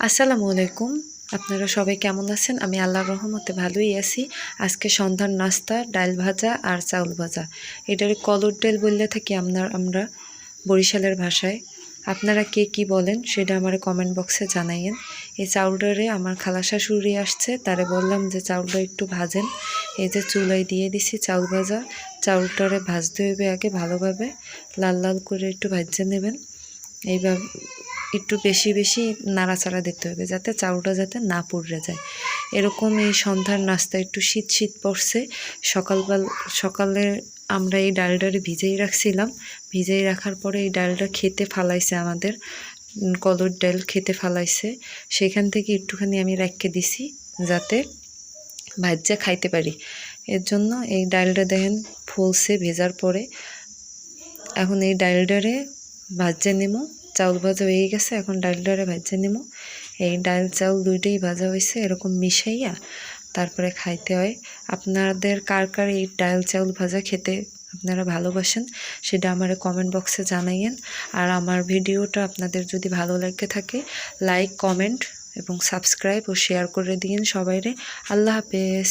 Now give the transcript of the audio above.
আসসালামু আলাইকুম। আপনারা সবাই কেমন আছেন? আমি আল্লাহর রহমতে ভালোই আছি। আজকে সন্ধ্যার নাস্তা ডাল ভাজা আর চাউল ভাজা। এটারে কলর ডাল বললে থাকি আমরা বরিশালের ভাষায়। আপনারা কে কি বলেন সেটা আমার কমেন্ট বক্সে জানাইয়েন। এই চাউলটারে আমার খালা শাশুড়ি আসছে, তারে বললাম যে চাউলটা একটু ভাজেন। এই যে চুলায় দিয়ে দিছি চাউল ভাজা। চাউলটারে ভাজতে হবে আগে ভালোভাবে, লাল লাল করে একটু ভাজে নেবেন। এইভাবে একটু বেশি বেশি নাড়াচাড়া দিতে হবে যাতে চাউলটা যাতে না পুড়ে যায়। এরকম এই সন্ধ্যার নাস্তা একটু শীত শীত পড়ছে। সকালে আমরা এই ডালটারে ভিজেই রাখছিলাম। ভিজেই রাখার পরে এই ডালটা খেতে ফালাইছে আমাদের, কলর ডাল খেতে ফালাইছে। সেখান থেকে একটুখানি আমি রেখে দিছি যাতে ভাজ্যা খাইতে পারি। এর জন্য এই ডালটা দেখেন ফুলছে ভেজার পরে। এখন এই ডালটারে ভাজে নেবো। চাউল ভাজা হয়ে গেছে, এখন ডালটারে ভাজে নেবো। এই ডাল চাউল দুইটাই ভাজা হয়েছে, এরকম মিশাইয়া তারপরে খাইতে হয়। আপনাদের কার কার এই ডাল চাউল ভাজা খেতে আপনারা ভালোবাসেন সেটা আমার কমেন্ট বক্সে জানাইয়েন। আর আমার ভিডিওটা আপনাদের যদি ভালো লাগে থাকে লাইক, কমেন্ট এবং সাবস্ক্রাইব ও শেয়ার করে দিন সবাইরে। আল্লাহ হাফেজ।